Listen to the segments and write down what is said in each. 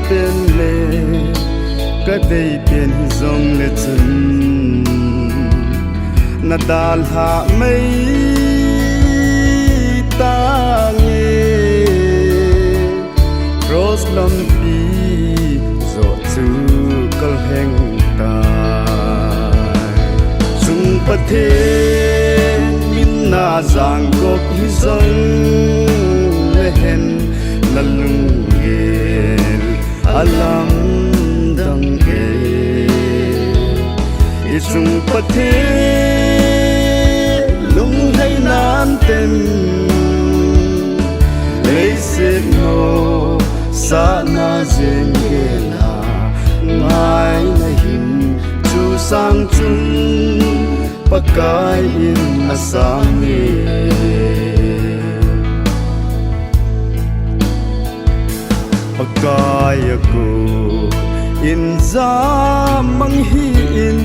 เป็นเลก็ได้เป็นทรงเลจุนนาดาลหาไม่ตาเงโรสลมปีโจจูกลแห่งตายสุงประเทศมินนาจางกบฮิซงเลเห็นนัลลุงเกลอาลัมดังเกอิสุงประเทศลุงให้น้ำเต็มเลยเสกโนสานาเจงเกลาไม่นาหิมจูสังจุนปะกายอินอาสามีปะกายกูอินจามังฮีอิน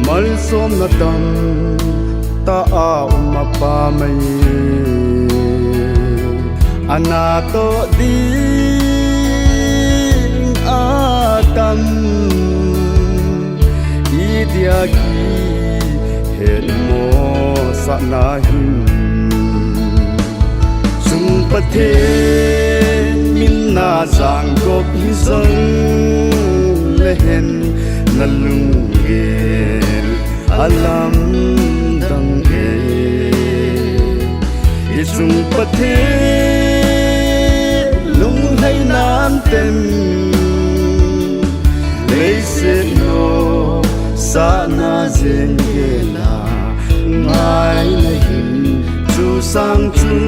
มัลสมนาตังตาอาอุมาปาไม่อนาโตดีอาตัมอีเดียกีเห็นโมสนาหิมสุงประเทศมินนาจางกบฮิซงเลเห็นนัลลุงเกลอาลัมดังเกอิสุงประเทศลุงให้น้ำเต็มเลยเสกโนสานาเจงเกลาไม่นาหิมจูสังจุน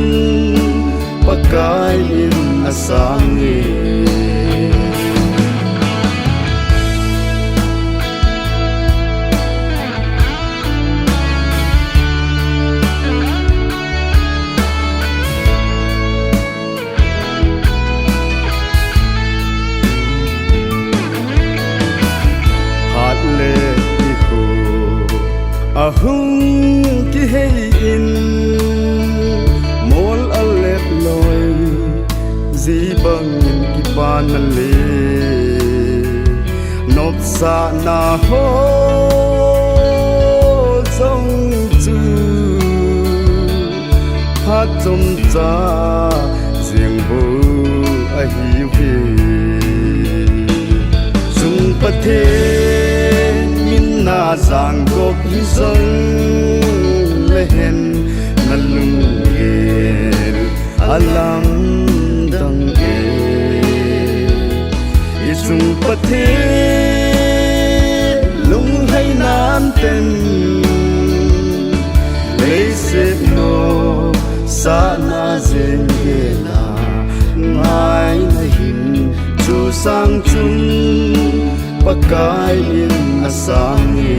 ปะกายอินอาสามีahung ki hey in mol alep loy zibang ki panale nop sa na ho zong chu pha chom cha jing bu a hi vi sung pathe na zang gop hi zong le hen na lung gel alam dang ge isung pathe lung hai nam ten le se no sa na zen ge la mai na hin chu sang chungปะกายอินอาสามี